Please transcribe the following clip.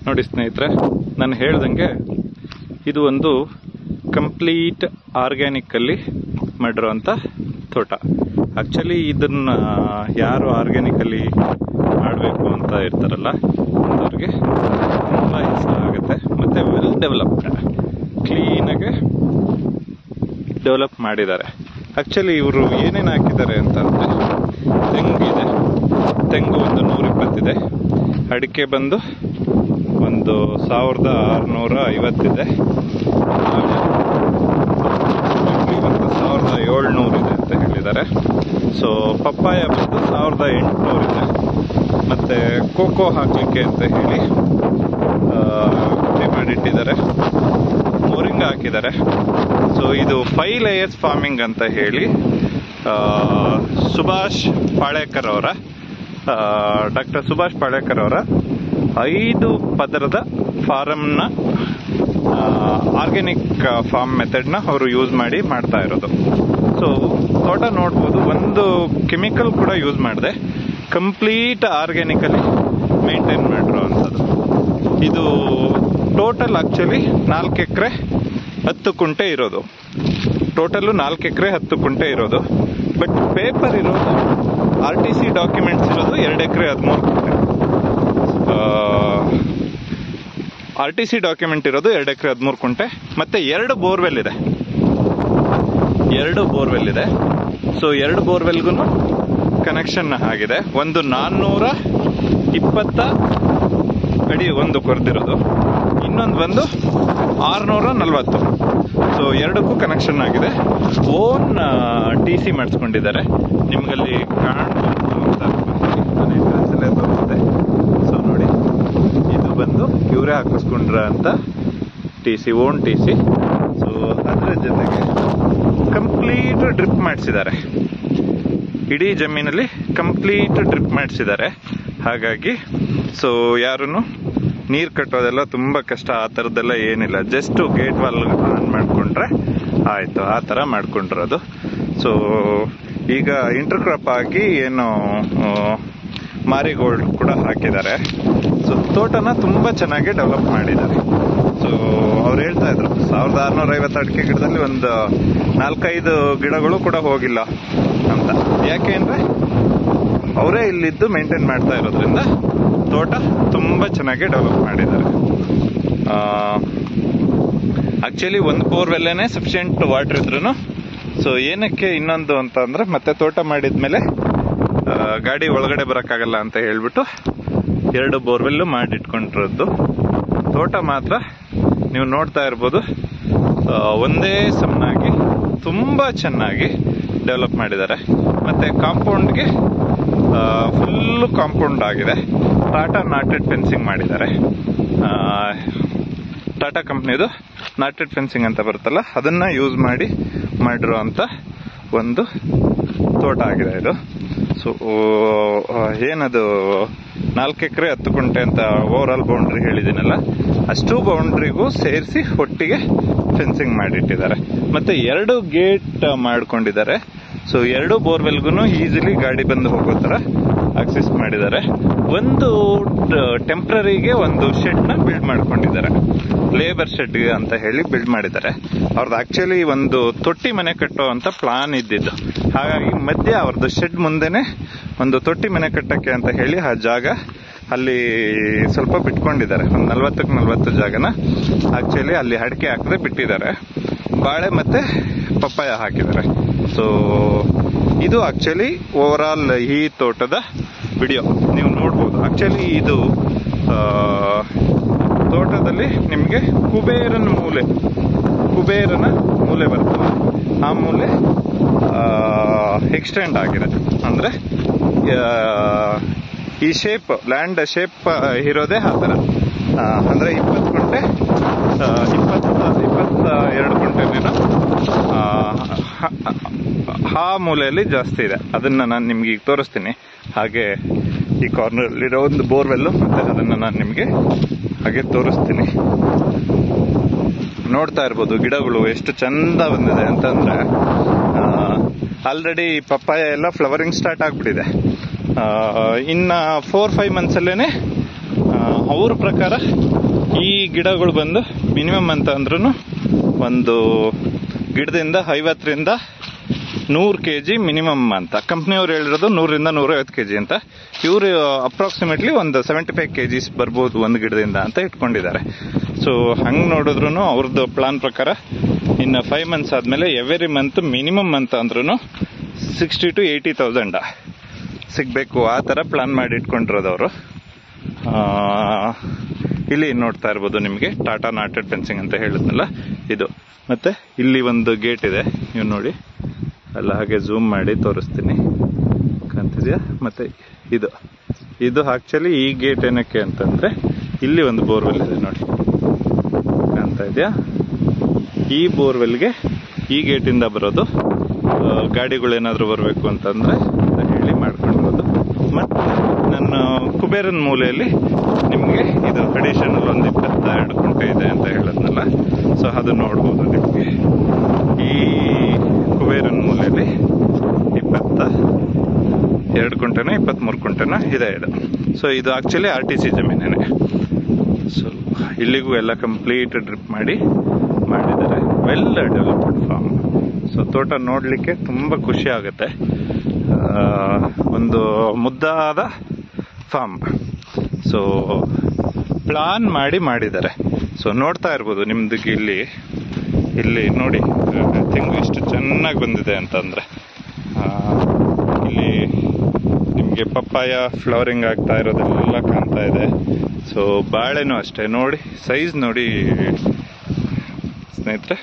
ನೋಡಿ ಸ್ನೇಹಿತರೆ, ನಾನು ಹೇಳ್ದಂಗೆ ಇದು ಒಂದು ಕಂಪ್ಲೀಟ್ ಆರ್ಗ್ಯಾನಿಕಲ್ಲಿ ಮಾಡಿರೋಂಥ ತೋಟ. ಆಕ್ಚುಲಿ ಇದನ್ನ ಯಾರು ಆರ್ಗ್ಯಾನಿಕಲಿ ಮಾಡಬೇಕು ಅಂತ ಇರ್ತಾರಲ್ಲ ಅಂಥವ್ರಿಗೆ ತುಂಬ ಇಷ್ಟ ಆಗುತ್ತೆ. ಮತ್ತು ವೆಲ್ ಡೆವಲಪ್ಡ್, ಕ್ಲೀನಾಗೆ ಡೆವಲಪ್ ಮಾಡಿದ್ದಾರೆ. ಆಕ್ಚುಲಿ ಇವರು ಏನೇನು ಹಾಕಿದ್ದಾರೆ ಅಂತಂದರೆ, ತೆಂಗಿದೆ, ತೆಂಗು ಒಂದು 120 ಇದೆ, ಅಡಿಕೆ ಬಂದು ಒಂದು 1650 ಇದೆ, ಒಂದು 1700 ಇದೆ ಅಂತ ಹೇಳಿದ್ದಾರೆ. ಸೊ ಪಪ್ಪಾಯ ಬಂದು 1800 ಇದೆ. ಮತ್ತೆ ಕೋಕೋ ಹಾಕ್ಲಿಕ್ಕೆ ಅಂತ ಹೇಳಿ ಮಾಡಿಟ್ಟಿದ್ದಾರೆ, ಮೋರಿಂಗಾ ಹಾಕಿದ್ದಾರೆ. ಸೊ ಇದು 5 ಲೇಯರ್ಸ್ ಫಾರ್ಮಿಂಗ್ ಅಂತ ಹೇಳಿ ಸುಭಾಷ್ ಪಾಳೇಕರ್ ಅವರ ಡಾಕ್ಟರ್ ಸುಭಾಷ್ ಪಾಳೇಕರ್ ಅವರ 5 ಪದರದ ಫಾರಮ್ನ ಆರ್ಗ್ಯಾನಿಕ್ ಫಾರ್ಮ್ ಮೆಥಡ್ನ ಅವರು ಯೂಸ್ ಮಾಡಿ ಮಾಡ್ತಾ ಇರೋದು. ಸೊ ತೋಟ ನೋಡ್ಬೋದು, ಒಂದು ಕೆಮಿಕಲ್ ಕೂಡ ಯೂಸ್ ಮಾಡಿದೆ, ಕಂಪ್ಲೀಟ್ ಆರ್ಗ್ಯಾನಿಕಲಿ ಮೇಂಟೈನ್ ಮಾಡಿರೋ ಅಂಥದ್ದು. ಇದು ಟೋಟಲ್ ಆಕ್ಚುಲಿ 4 ಎಕರೆ 10 ಕುಂಟೆ ಇರೋದು. ಟೋಟಲ್ಲು 4 ಎಕರೆ 10 ಕುಂಟೆ ಇರೋದು. ಬಟ್ ಪೇಪರ್ ಇರೋದು, RTC ಡಾಕ್ಯುಮೆಂಟ್ಸ್ ಇರೋದು 2 ಎಕರೆ 13 ಕುಂಟೆ. RTC ಡಾಕ್ಯುಮೆಂಟ್ ಇರೋದು 2 ಎಕರೆ 13 ಕುಂಟೆ. ಮತ್ತೆ 2 ಬೋರ್ವೆಲ್ ಇದೆ. 2 ಬೋರ್ವೆಲ್ ಇದೆ. ಸೊ 2 ಬೋರ್ವೆಲ್ಗೂ ಕನೆಕ್ಷನ್ ಆಗಿದೆ. ಒಂದು 420 ಅಡಿ ಒಂದು ಕೊರೆದಿರೋದು, ಇನ್ನೊಂದು ಬಂದು 640. ಸೊ 2ಕ್ಕೂ ಕನೆಕ್ಷನ್ ಆಗಿದೆ. Own TC ಮಾಡಿಸ್ಕೊಂಡಿದ್ದಾರೆ. ನಿಮ್ಗಲ್ಲಿ ಕಾಣುತ್ತೆ. ಸೊ ನೋಡಿ, ಇದು ಬಂದು ಇವರೇ ಹಾಕಿಸ್ಕೊಂಡ್ರ ಅಂತ TC, ಓನ್ TC. ಸೊ ಅದರ ಜೊತೆಗೆ ಕಂಪ್ಲೀಟ್ ಡ್ರಿಪ್ ಮಾಡಿಸಿದ್ದಾರೆ. ಇಡೀ ಜಮೀನಲ್ಲಿ ಕಂಪ್ಲೀಟ್ ಡ್ರಿಪ್ ಮಾಡಿಸಿದ್ದಾರೆ. ಹಾಗಾಗಿ ಸೊ ಯಾರೂ ನೀರು ಕಟ್ಟೋದೆಲ್ಲ ತುಂಬ ಕಷ್ಟ, ಆ ಥರದ್ದೆಲ್ಲ ಏನಿಲ್ಲ. ಜಸ್ಟ್ ಗೇಟ್ ವಾಲ್ ಆನ್ ಮಾಡಿಕೊಂಡ್ರೆ ಆಯಿತು, ಆ ಥರ ಮಾಡ್ಕೊಂಡಿರೋದು. ಸೊ ಈಗ ಇಂಟರ್ ಕ್ರಾಪ್ ಆಗಿ ಏನು ಮಾರಿಗೋಲ್ಡ್ ಕೂಡ ಹಾಕಿದ್ದಾರೆ. ಸೊ ತೋಟನ ತುಂಬ ಚೆನ್ನಾಗಿ ಡೆವಲಪ್ ಮಾಡಿದ್ದಾರೆ. ಸೊ ಅವ್ರು ಹೇಳ್ತಾ ಇದ್ರು 1650 ಅಡಿಕೆ ಗಿಡದಲ್ಲಿ ಒಂದು 4-5 ಗಿಡಗಳು ಕೂಡ ಹೋಗಿಲ್ಲ ಅಂತ. ಯಾಕೆ ಅಂದರೆ ಅವರೇ ಇಲ್ಲಿದ್ದು ಮೇಂಟೈನ್ ಮಾಡ್ತಾ ಇರೋದ್ರಿಂದ ತೋಟ ತುಂಬ ಚೆನ್ನಾಗಿ ಡೆವಲಪ್ ಮಾಡಿದ್ದಾರೆ. ಆಕ್ಚುಲಿ ಒಂದು ಬೋರ್ವೆಲ್ಲೇನೆ ಸಫಿಷಿಯೆಂಟ್ ವಾಟರ್ ಇದ್ರು. ಸೊ ಏನಕ್ಕೆ ಇನ್ನೊಂದು ಅಂತ ಅಂದ್ರೆ, ಮತ್ತೆ ತೋಟ ಮಾಡಿದ್ಮೇಲೆ ಗಾಡಿ ಒಳಗಡೆ ಬರೋಕ್ಕಾಗಲ್ಲ ಅಂತ ಹೇಳ್ಬಿಟ್ಟು 2 ಬೋರ್ವೆಲ್ಲು ಮಾಡಿಟ್ಕೊಂಡಿರೋದು. ತೋಟ ಮಾತ್ರ ನೀವು ನೋಡ್ತಾ ಇರ್ಬೋದು, ಒಂದೇ ಸಮನಾಗಿ ತುಂಬ ಚೆನ್ನಾಗಿ ಡೆವಲಪ್ ಮಾಡಿದ್ದಾರೆ. ಮತ್ತೆ ಕಾಂಪೌಂಡ್ಗೆ ಫುಲ್ಲು ಕಾಂಪೌಂಡ್ ಆಗಿದೆ. ಟಾಟಾ ನಾಟೆಡ್ ಫೆನ್ಸಿಂಗ್ ಮಾಡಿದ್ದಾರೆ. ಟಾಟಾ ಕಂಪ್ನಿದು ನಾಟೆಡ್ ಫೆನ್ಸಿಂಗ್ ಅಂತ ಬರುತ್ತಲ್ಲ, ಅದನ್ನ ಯೂಸ್ ಮಾಡಿ ಮಾಡಿರೋ ಅಂತ ಒಂದು ತೋಟ ಆಗಿದೆ ಇದು. ಸೊ ಏನದು 4 ಎಕರೆ 10 ಕುಂಟೆ ಅಂತ ಓವರ್ ಆಲ್ ಬೌಂಡ್ರಿ ಹೇಳಿದ್ದೀನಲ್ಲ, ಅಷ್ಟು ಬೌಂಡ್ರಿಗೂ ಸೇರಿಸಿ ಒಟ್ಟಿಗೆ ಫೆನ್ಸಿಂಗ್ ಮಾಡಿಟ್ಟಿದ್ದಾರೆ. ಮತ್ತೆ 2 ಗೇಟ್ ಮಾಡ್ಕೊಂಡಿದ್ದಾರೆ. ಸೊ 2 ಬೋರ್ವೆಲ್ಗೂ ಈಸಿಲಿ ಗಾಡಿ ಬಂದು ಹೋಗೋ ಥರ ಆಕ್ಸೆಸ್ ಮಾಡಿದ್ದಾರೆ. ಒಂದು ಟೆಂಪ್ರರಿಗೆ ಒಂದು ಶೆಡ್ನ ಬಿಲ್ಡ್ ಮಾಡ್ಕೊಂಡಿದ್ದಾರೆ, ಲೇಬರ್ ಶೆಡ್ ಅಂತ ಹೇಳಿ ಬಿಲ್ಡ್ ಮಾಡಿದ್ದಾರೆ. ಅವ್ರದ್ದು ಆಕ್ಚುಲಿ ಒಂದು ತೊಟ್ಟಿ ಮನೆ ಕಟ್ಟೋ ಅಂತ ಪ್ಲಾನ್ ಇದ್ದಿದ್ದು. ಹಾಗಾಗಿ ಮಧ್ಯೆ ಅವ್ರದ್ದು ಶೆಡ್ ಮುಂದೆನೆ ಒಂದು ತೊಟ್ಟಿ ಮನೆ ಕಟ್ಟಕ್ಕೆ ಅಂತ ಹೇಳಿ ಆ ಜಾಗ ಅಲ್ಲಿ ಸ್ವಲ್ಪ ಬಿಟ್ಕೊಂಡಿದ್ದಾರೆ. ಒಂದು 40-40 ಜಾಗನ ಆಕ್ಚುಲಿ ಅಲ್ಲಿ ಅಡಿಕೆ ಹಾಕದೆ ಬಿಟ್ಟಿದ್ದಾರೆ. ಬಾಳೆ ಮತ್ತೆ ಪಪ್ಪಾಯ ಹಾಕಿದ್ದಾರೆ. ಸೊ ಇದು ಆಕ್ಚುಲಿ ಓವರ್ ಆಲ್ ಈ ತೋಟದ ವಿಡಿಯೋ ನೀವು ನೋಡ್ಬೋದು. ಆಕ್ಚುಲಿ ಇದು ತೋಟದಲ್ಲಿ ನಿಮಗೆ ಕುಬೇರನ ಮೂಲೆ ಬರ್ತದೆ, ಆ ಮೂಲೆ ಎಕ್ಸ್ಟೆಂಡ್ ಆಗಿದೆ. ಅಂದ್ರೆ ಈ ಶೇಪ್, ಲ್ಯಾಂಡ್ ಶೇಪ್ ಇರೋದೇ ಆ ಥರ. ಅಂದ್ರೆ 20 ಕುಂಟೆ 22 ಕುಂಟೆನೇನೋ ಆ ಮೂಲೆಯಲ್ಲಿ ಜಾಸ್ತಿ ಇದೆ. ಅದನ್ನ ನಾನು ನಿಮ್ಗೆ ಈಗ ತೋರಿಸ್ತೀನಿ. ಹಾಗೆ ಈ ಕಾರ್ನರ್ಲಿರೋ ಒಂದು ಬೋರ್ವೆಲ್ಲು, ಮತ್ತೆ ಅದನ್ನ ನಾನು ನಿಮಗೆ ಹಾಗೆ ತೋರಿಸ್ತೀನಿ. ನೋಡ್ತಾ ಇರ್ಬೋದು ಗಿಡಗಳು ಎಷ್ಟು ಚಂದ ಬಂದಿದೆ ಅಂತಂದ್ರೆ, ಆಲ್ರೆಡಿ ಪಪ್ಪಾಯ ಎಲ್ಲ ಫ್ಲವರಿಂಗ್ ಸ್ಟಾರ್ಟ್ ಆಗ್ಬಿಟ್ಟಿದೆ. ಇನ್ನ 4-5 ಮಂತ್ಸ್ ಅಲ್ಲೇನೆ ಅವ್ರ ಪ್ರಕಾರ ಈ ಗಿಡಗಳು ಬಂದು ಮಿನಿಮಮ್ ಅಂತ ಅಂದ್ರೂ ಒಂದು ಗಿಡದಿಂದ 50ರಿಂದ 100 kg ಮಿನಿಮಮ್ ಅಂತ. ಕಂಪ್ನಿಯವ್ರು ಹೇಳಿರೋದು 100ರಿಂದ 150 kg ಅಂತ. ಇವರು ಅಪ್ರಾಕ್ಸಿಮೇಟ್ಲಿ ಒಂದು 75 kgs ಬರ್ಬೋದು ಒಂದು ಗಿಡದಿಂದ ಅಂತ ಇಟ್ಕೊಂಡಿದ್ದಾರೆ. ಸೊ ಹಂಗೆ ನೋಡಿದ್ರು ಅವ್ರದ್ದು ಪ್ಲಾನ್ ಪ್ರಕಾರ ಇನ್ನು 5 months ಆದಮೇಲೆ ಎವ್ರಿ ಮಂತ್ ಮಿನಿಮಮ್ ಅಂತ ಅಂದ್ರೂ 60,000 to 80,000 ಸಿಗಬೇಕು, ಆ ಥರ ಪ್ಲಾನ್ ಮಾಡಿ ಇಟ್ಕೊಂಡಿರೋದು ಅವರು. ಇಲ್ಲಿ ನೋಡ್ತಾ ಇರ್ಬೋದು ನಿಮಗೆ ಟಾಟಾ ನಾಟೆಡ್ ಫೆನ್ಸಿಂಗ್ ಅಂತ ಹೇಳಿದ್ನಲ್ಲ ಇದು. ಮತ್ತೆ ಇಲ್ಲಿ ಒಂದು ಗೇಟ್ ಇದೆ, ನೀವು ನೋಡಿ ಅಲ್ಲ, ಹಾಗೆ ಝೂಮ್ ಮಾಡಿ ತೋರಿಸ್ತೀನಿ, ಕಾಣ್ತಿದ್ಯಾ? ಮತ್ತೆ ಇದು ಆಕ್ಚುಲಿ ಈ ಗೇಟ್ ಏನಕ್ಕೆ ಅಂತಂದ್ರೆ ಇಲ್ಲಿ ಒಂದು ಬೋರ್ವೆಲ್ ಇದೆ ನೋಡಿ, ಕಾಣ್ತಾ ಇದೆಯಾ? ಈ ಬೋರ್ವೆಲ್ಗೆ ಈ ಗೇಟಿಂದ ಬರೋದು. ಗಾಡಿಗಳೇನಾದ್ರೂ ಬರಬೇಕು ಅಂತಂದ್ರೆ ಹೇಳಿ ಮಾಡ್ಕೊಂಡಿರೋದು. ಮತ್ತು ನನ್ನ ಕುಬೇರನ್ ಮೂಲೆಯಲ್ಲಿ ನಿಮಗೆ ಇದು ಅಡಿಷನಲ್ ಒಂದು 22 ಕುಂಟೆ ಇದೆ ಅಂತ ಹೇಳಿದ್ನಲ್ಲ, ಸೊ ಅದು ನೋಡ್ಬೋದು ನಿಮಗೆ. ಈ ಕುಬೇರನ್ ಮೂಲೆಯಲ್ಲಿ 22 ಕುಂಟೆನ 23 ಕುಂಟೆನ ಇದೆ ಇದು. ಸೊ ಇದು ಆಕ್ಚುಲಿ RTC ಜಮೀನೇನೆ. ಸೊ ಇಲ್ಲಿಗೂ ಎಲ್ಲ ಕಂಪ್ಲೀಟ್ ಡ್ರಿಪ್ ಮಾಡಿದ್ದಾರೆ. Well developed farm. ಸೊ ತೋಟ ನೋಡ್ಲಿಕ್ಕೆ ತುಂಬಾ ಖುಷಿ ಆಗುತ್ತೆ. ಒಂದು ಮುದ್ದಾದ ಫಾರ್ಮ್. ಸೊ ಪ್ಲಾನ್ ಮಾಡಿದ್ದಾರೆ. ಸೊ ನೋಡ್ತಾ ಇರ್ಬೋದು ನಿಮ್ದು ಇಲ್ಲಿ ನೋಡಿ ತೆಂಗು ಎಷ್ಟು ಚೆನ್ನಾಗಿ ಬಂದಿದೆ ಅಂತಂದ್ರೆ. ಇಲ್ಲಿ ನಿಮಗೆ ಪಪ್ಪಾಯ ಫ್ಲವರಿಂಗ್ ಆಗ್ತಾ ಇರೋದೆಲ್ಲ ಕಾಣ್ತಾ ಇದೆ. ಸೊ ಬಾಳೆನೂ ಅಷ್ಟೇ ನೋಡಿ, ಸೈಜ್ ನೋಡಿ ಸ್ನೇಹಿತರೆ.